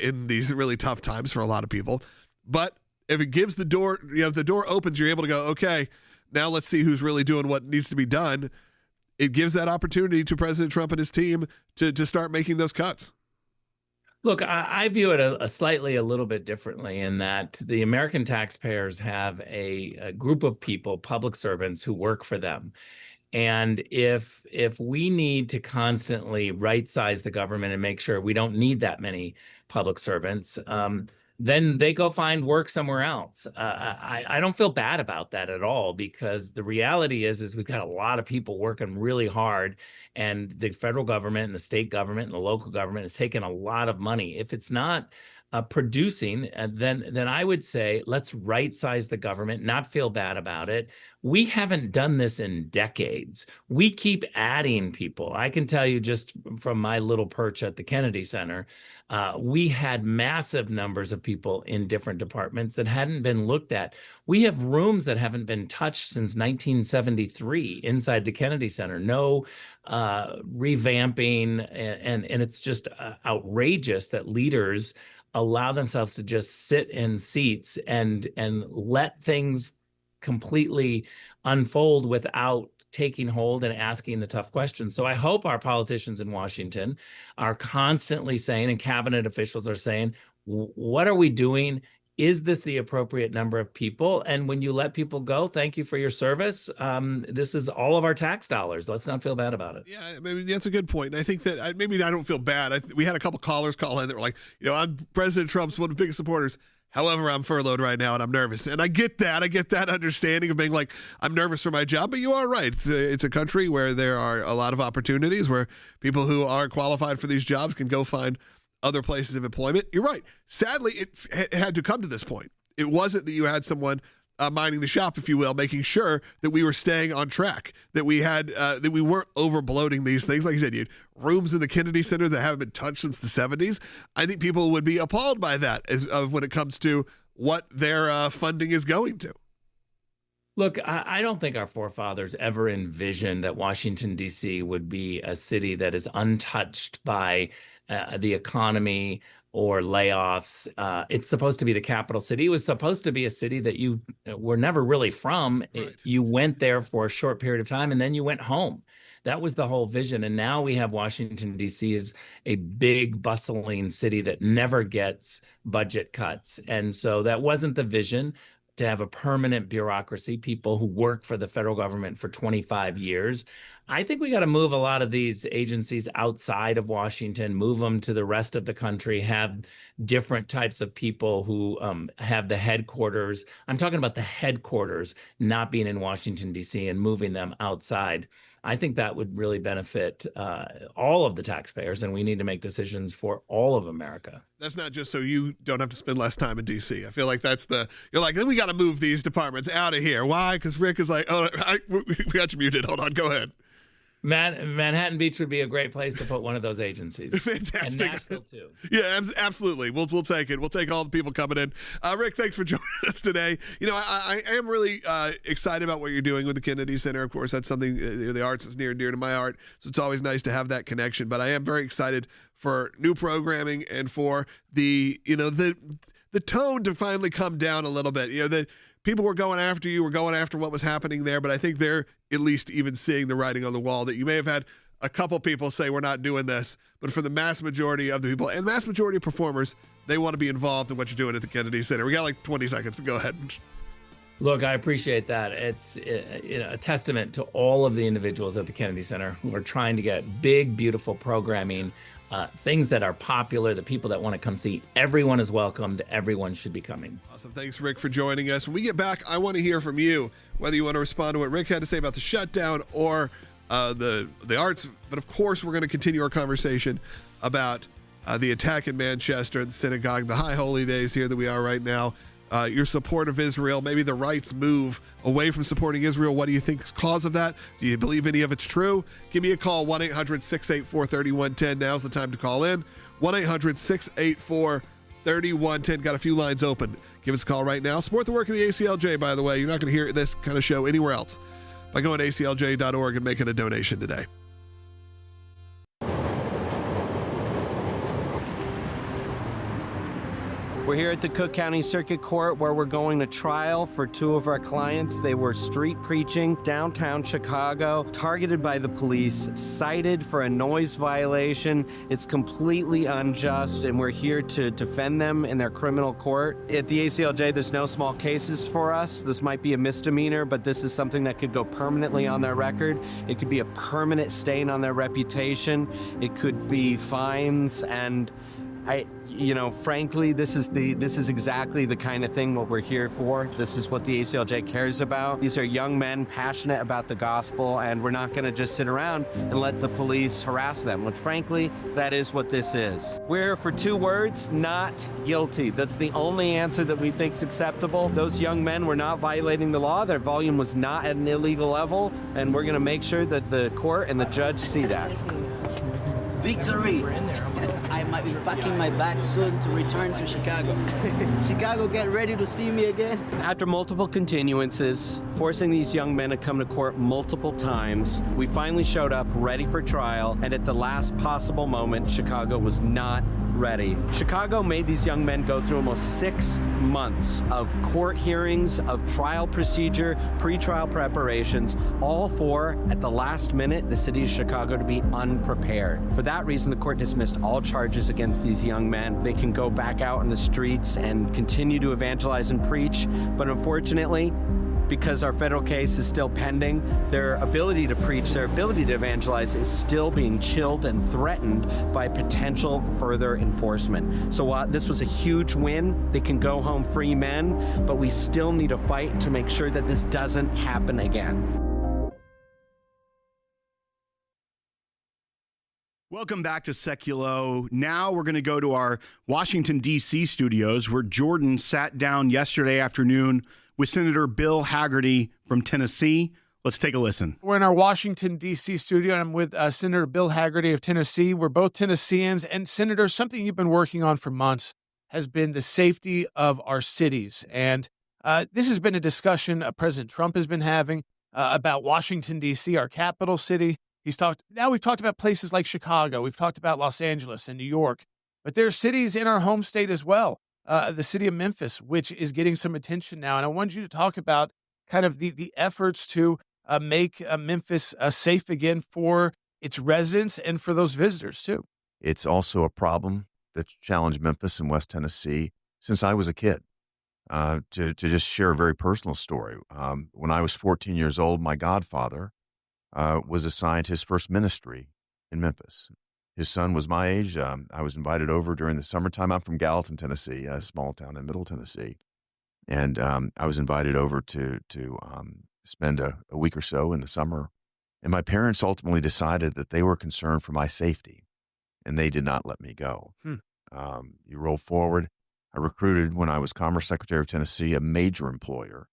in these really tough times for a lot of people. But if it gives the door, if the door opens, you're able to go, okay, now let's see who's really doing what needs to be done. It gives that opportunity to President Trump and his team to start making those cuts. Look, I view it a little bit differently, in that the American taxpayers have a group of people, public servants, who work for them. And if we need to constantly right-size the government and make sure we don't need that many public servants, then they go find work somewhere else. I don't feel bad about that at all, because the reality is we've got a lot of people working really hard, and the federal government and the state government and the local government is taking a lot of money. If it's not producing, then I would say let's right-size the government, not feel bad about it. We haven't done this in decades. We keep adding people. I can tell you, just from my little perch at the Kennedy Center, we had massive numbers of people in different departments that hadn't been looked at. We have rooms that haven't been touched since 1973 inside the Kennedy Center. No revamping, and it's just outrageous that leaders allow themselves to just sit in seats and let things completely unfold without taking hold and asking the tough questions. So I hope our politicians in Washington are constantly saying, and cabinet officials are saying, what are we doing is this the appropriate number of people? And when you let people go, thank you for your service. This is all of our tax dollars. Let's not feel bad about it. Yeah, I mean, that's a good point. And I think that maybe I don't feel bad. We had a couple callers call in that were like, I'm President Trump's one of the biggest supporters. However, I'm furloughed right now and I'm nervous. And I get that. I get that understanding of being like, I'm nervous for my job. But you are right. It's a country where there are a lot of opportunities where people who aren't qualified for these jobs can go find other places of employment. You're right. Sadly, it had to come to this point. It wasn't that you had someone minding the shop, if you will, making sure that we were staying on track, that we had that we weren't over bloating these things. Like you said, you had rooms in the Kennedy Center that haven't been touched since the 70s. I think people would be appalled by that when it comes to what their funding is going to. Look, I don't think our forefathers ever envisioned that Washington, D.C. would be a city that is untouched by the economy or layoffs. It's supposed to be the capital city. It was supposed to be a city that you were never really from. Right. You went there for a short period of time and then you went home. That was the whole vision. And now we have Washington, D.C. as a big, bustling city that never gets budget cuts. And so that wasn't the vision, to have a permanent bureaucracy, people who work for the federal government for 25 years. I think we got to move a lot of these agencies outside of Washington, move them to the rest of the country, have different types of people who have the headquarters. I'm talking about the headquarters not being in Washington, D.C. and moving them outside. I think that would really benefit all of the taxpayers, and we need to make decisions for all of America. That's not just so you don't have to spend less time in D.C. I feel like you're like, then we got to move these departments out of here. Why? Because Rick is like, we got you muted. Hold on, go ahead. Manhattan Beach would be a great place to put one of those agencies. Fantastic. And Nashville, too. Yeah, absolutely. We'll take it. We'll take all the people coming in. Rick, thanks for joining us today. I am really excited about what you're doing with the Kennedy Center. Of course, that's something, the arts is near and dear to my heart, so it's always nice to have that connection. But I am very excited for new programming and for the tone to finally come down a little bit. That people were going after you, were going after what was happening there, but I think they're at least even seeing the writing on the wall, that you may have had a couple people say we're not doing this, but for the mass majority of the people and mass majority of performers, they want to be involved in what you're doing at the Kennedy Center. We got like 20 seconds, but go ahead. Look, I appreciate that. It's a testament to all of the individuals at the Kennedy Center who are trying to get big, beautiful programming, things that are popular, the people that want to come see. Everyone is welcomed. Everyone should be coming. Awesome. Thanks, Rick, for joining us. When we get back, I want to hear from you, whether you want to respond to what Rick had to say about the shutdown or the arts. But of course, we're going to continue our conversation about the attack in Manchester, the synagogue, the high holy days here that we are right now. Your support of Israel, maybe the right's move away from supporting Israel. What do you think is the cause of that? Do you believe any of it's true? Give me a call, 1-800-684-3110. Now's the time to call in. 1-800-684-3110. Got a few lines open. Give us a call right now. Support the work of the ACLJ, by the way. You're not going to hear this kind of show anywhere else by going to aclj.org and making a donation today. We're here at the Cook County Circuit Court where we're going to trial for two of our clients. They were street preaching downtown Chicago, targeted by the police, cited for a noise violation. It's completely unjust, and we're here to defend them in their criminal court. At the ACLJ, there's no small cases for us. This might be a misdemeanor, but this is something that could go permanently on their record. It could be a permanent stain on their reputation. It could be fines, and frankly, this is exactly the kind of thing what we're here for. This is what the ACLJ cares about. These are young men passionate about the gospel, and we're not going to just sit around and let the police harass them, which frankly, that is what this is. We're for two words, not guilty. That's the only answer that we think is acceptable. Those young men were not violating the law. Their volume was not at an illegal level, and we're going to make sure that the court and the judge see that. Victory! I might be packing my bag soon to return to Chicago. Chicago, get ready to see me again. After multiple continuances, forcing these young men to come to court multiple times, we finally showed up ready for trial, and at the last possible moment, Chicago was not ready. Chicago made these young men go through almost 6 months of court hearings, of trial procedure, pre-trial preparations, all for, at the last minute, the city of Chicago to be unprepared. For that reason, the court dismissed all charges against these young men. They can go back out in the streets and continue to evangelize and preach, but unfortunately, because our federal case is still pending, their ability to preach, their ability to evangelize is still being chilled and threatened by potential further enforcement. So while this was a huge win, they can go home free men, but we still need to fight to make sure that this doesn't happen again. Welcome back to Sekulow. Now we're going to go to our Washington, D.C. studios, where Jordan sat down yesterday afternoon with Senator Bill Hagerty from Tennessee. Let's take a listen. We're in our Washington, D.C. studio, and I'm with Senator Bill Hagerty of Tennessee. We're both Tennesseans. And, Senator, something you've been working on for months has been the safety of our cities. And this has been a discussion President Trump has been having about Washington, D.C., our capital city. We've talked about places like Chicago. We've talked about Los Angeles and New York. But there are cities in our home state as well. The city of Memphis, which is getting some attention now. And I want you to talk about kind of the efforts to make Memphis safe again for its residents and for those visitors, too. It's also a problem that's challenged Memphis and West Tennessee since I was a kid. To just share a very personal story. When I was 14 years old, my godfather was assigned his first ministry in Memphis. His son was my age. I was invited over during the summertime. I'm from Gallatin, Tennessee, a small town in Middle Tennessee. And I was invited over to spend a week or so in the summer. And my parents ultimately decided that they were concerned for my safety, and they did not let me go. You roll forward. I recruited, when I was Commerce Secretary of Tennessee, a major employer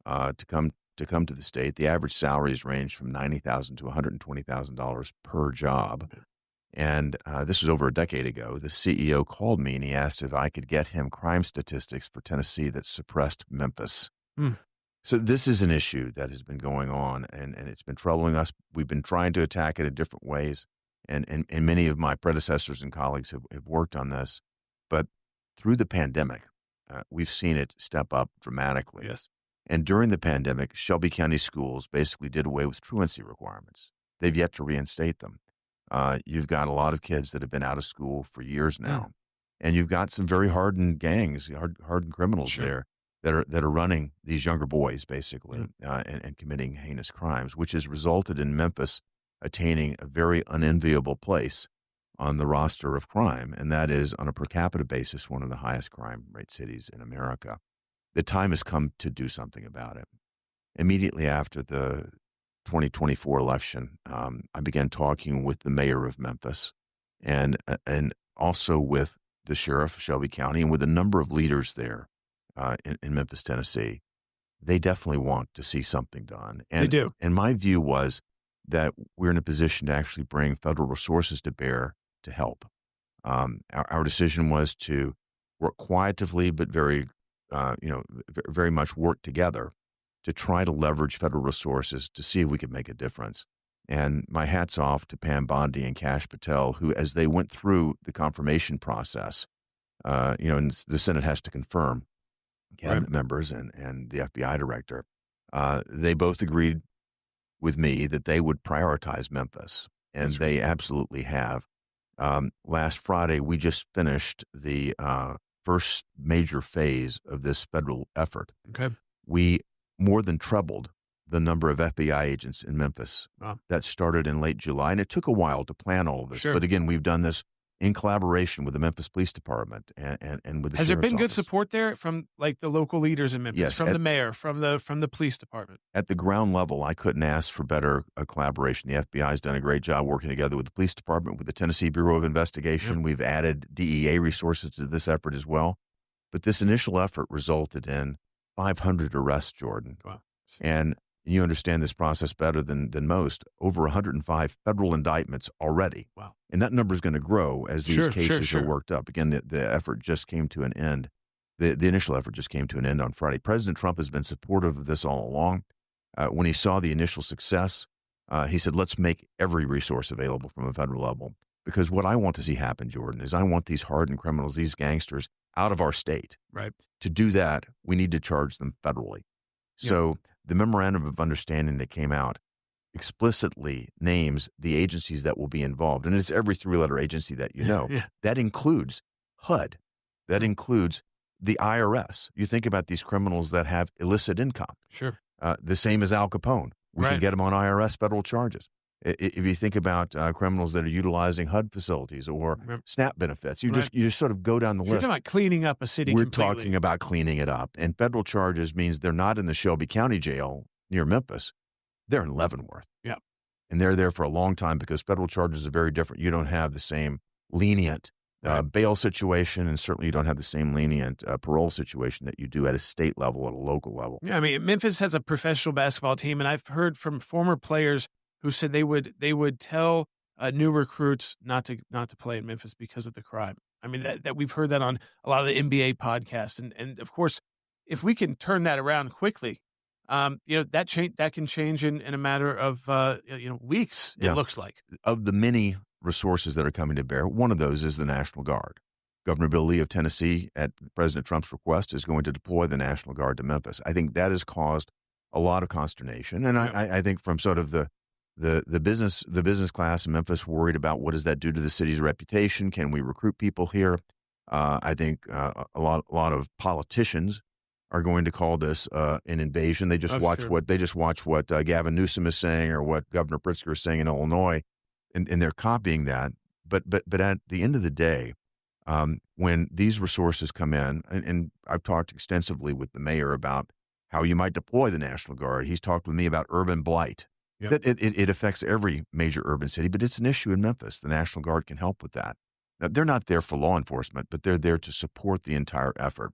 to come to the state. The average salaries ranged from $90,000 to $120,000 per job. And this was over a decade ago. The CEO called me and he asked if I could get him crime statistics for Tennessee that suppressed Memphis. So this is an issue that has been going on, and it's been troubling us. We've been trying to attack it in different ways, and many of my predecessors and colleagues have worked on this. But through the pandemic, we've seen it step up dramatically. Yes. And during the pandemic, Shelby County schools basically did away with truancy requirements. They've yet to reinstate them. You've got a lot of kids that have been out of school for years now, and you've got some very hardened gangs, hardened criminals there that are running these younger boys basically and committing heinous crimes, which has resulted in Memphis attaining a very unenviable place on the roster of crime, and that is, on a per capita basis, one of the highest crime rate cities in America. The time has come to do something about it. Immediately after the 2024 election, I began talking with the mayor of Memphis and also with the sheriff of Shelby County and with a number of leaders there in Memphis, Tennessee. They definitely want to see something done. And, they do. And my view was that we're in a position to actually bring federal resources to bear to help. Our decision was to work quietly, but very much work together to try to leverage federal resources to see if we could make a difference. And my hat's off to Pam Bondi and Kash Patel, who, as they went through the confirmation process, and the Senate has to confirm cabinet members and the FBI director, they both agreed with me that they would prioritize Memphis, and they absolutely have. Last Friday, we just finished the first major phase of this federal effort. Okay. We more than trebled the number of FBI agents in Memphis. Wow. That started in late July, and it took a while to plan all of this. Sure. But again, we've done this in collaboration with the Memphis Police Department and with the Has there Sheriff's been good Office. support there from like the local leaders in Memphis, Yes, from the mayor, from the police department? At the ground level, I couldn't ask for better collaboration. The FBI has done a great job working together with the police department, with the Tennessee Bureau of Investigation. Yep. We've added DEA resources to this effort as well. But this initial effort resulted in 500 arrests, Jordan. Wow. And you understand this process better than most. Over 105 federal indictments already. Wow. And that number is going to grow as these cases are worked up. Again, the effort just came to an end. The initial effort just came to an end on Friday. President Trump has been supportive of this all along. When he saw the initial success, he said, let's make every resource available from a federal level. Because what I want to see happen, Jordan, is I want these hardened criminals, these gangsters, out of our state. Right. To do that, we need to charge them federally. So the memorandum of understanding that came out explicitly names the agencies that will be involved. And it's every three-letter agency that you know. That includes HUD. That includes the IRS. You think about these criminals that have illicit income. Sure. The same as Al Capone. We can get them on IRS federal charges. If you think about criminals that are utilizing HUD facilities or SNAP benefits, you just sort of go down the You're list. talking about cleaning up a city We're completely. talking about cleaning it up. And federal charges means they're not in the Shelby County Jail near Memphis. They're in Leavenworth. Yeah. And they're there for a long time because federal charges are very different. You don't have the same lenient bail situation, and certainly you don't have the same lenient parole situation that you do at a state level, at a local level. Yeah, I mean, Memphis has a professional basketball team, and I've heard from former players who said they would tell new recruits not to play in Memphis because of the crime. I mean, that we've heard that on a lot of the NBA podcasts, and of course, if we can turn that around quickly, that can change in a matter of weeks. It looks like. Of the many resources that are coming to bear, one of those is the National Guard. Governor Bill Lee of Tennessee, at President Trump's request, is going to deploy the National Guard to Memphis. I think that has caused a lot of consternation, and I think from sort of the business class in Memphis worried about what does that do to the city's reputation? Can we recruit people here? I think a lot of politicians are going to call this an invasion. They just watch what Gavin Newsom is saying or what Governor Pritzker is saying in Illinois, and they're copying that. But at the end of the day, when these resources come in, and I've talked extensively with the mayor about how you might deploy the National Guard. He's talked with me about urban blight. That it affects every major urban city, but it's an issue in Memphis. The National Guard can help with that. Now, they're not there for law enforcement, but they're there to support the entire effort.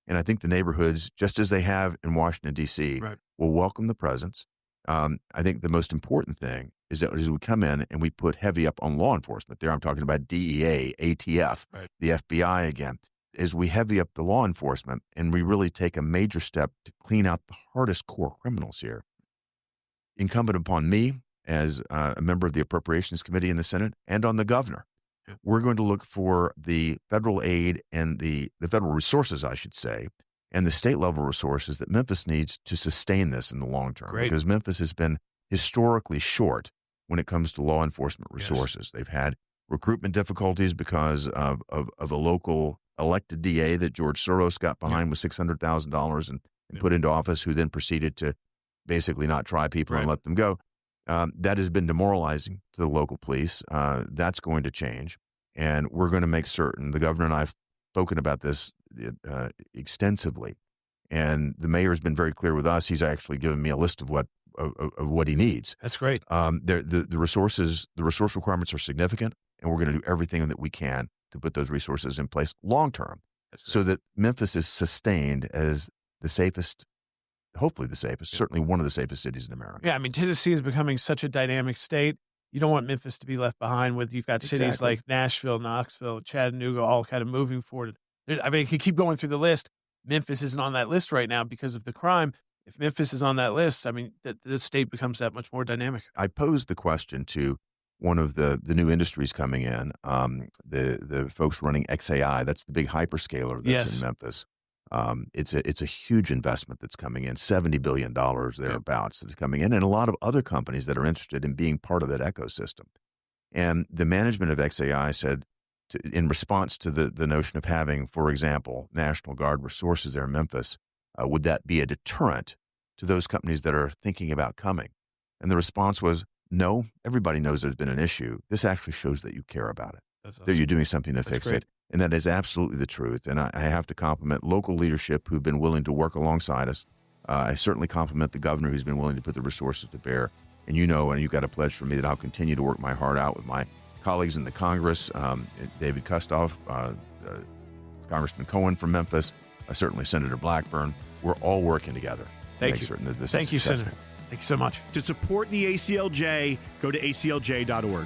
And I think the neighborhoods, just as they have in Washington, D.C., will welcome the presence. I think the most important thing is that as we come in and we put heavy up on law enforcement, there I'm talking about DEA, ATF, the FBI again, as we heavy up the law enforcement and we really take a major step to clean out the hardest core criminals here. Incumbent upon me as a member of the Appropriations Committee in the Senate and on the governor, we're going to look for the federal aid and the federal resources, I should say, and the state level resources that Memphis needs to sustain this in the long term. Because Memphis has been historically short when it comes to law enforcement resources. They've had recruitment difficulties because of a local elected DA that George Soros got behind with $600,000 and put into office, who then proceeded to basically not try people and let them go. That has been demoralizing to the local police. That's going to change. And we're going to make certain, the governor and I have spoken about this extensively. And the mayor has been very clear with us. He's actually given me a list of what he needs. That's great. The resource requirements are significant, and we're going to do everything that we can to put those resources in place long term so that Memphis is sustained as the safest, hopefully the safest, certainly one of the safest cities in America. Yeah, I mean, Tennessee is becoming such a dynamic state. You don't want Memphis to be left behind with, you've got cities like Nashville, Knoxville, Chattanooga, all kind of moving forward. I mean, you could keep going through the list. Memphis isn't on that list right now because of the crime. If Memphis is on that list, I mean, the state becomes that much more dynamic. I posed the question to one of the new industries coming in, the folks running XAI. That's the big hyperscaler that's in Memphis. It's a huge investment that's coming in, $70 billion thereabouts that's coming in, and a lot of other companies that are interested in being part of that ecosystem. And the management of XAI said, in response to the notion of having, for example, National Guard resources there in Memphis, would that be a deterrent to those companies that are thinking about coming? And the response was, no, everybody knows there's been an issue. This actually shows that you care about it, that you're doing something to fix it. And that is absolutely the truth. And I have to compliment local leadership who've been willing to work alongside us. I certainly compliment the governor who's been willing to put the resources to bear. And and you've got a pledge from me that I'll continue to work my heart out with my colleagues in the Congress, David Kustoff, Congressman Cohen from Memphis, certainly Senator Blackburn. We're all working together to make certain that this is successful. Senator. Thank you so much. To support the ACLJ, go to aclj.org.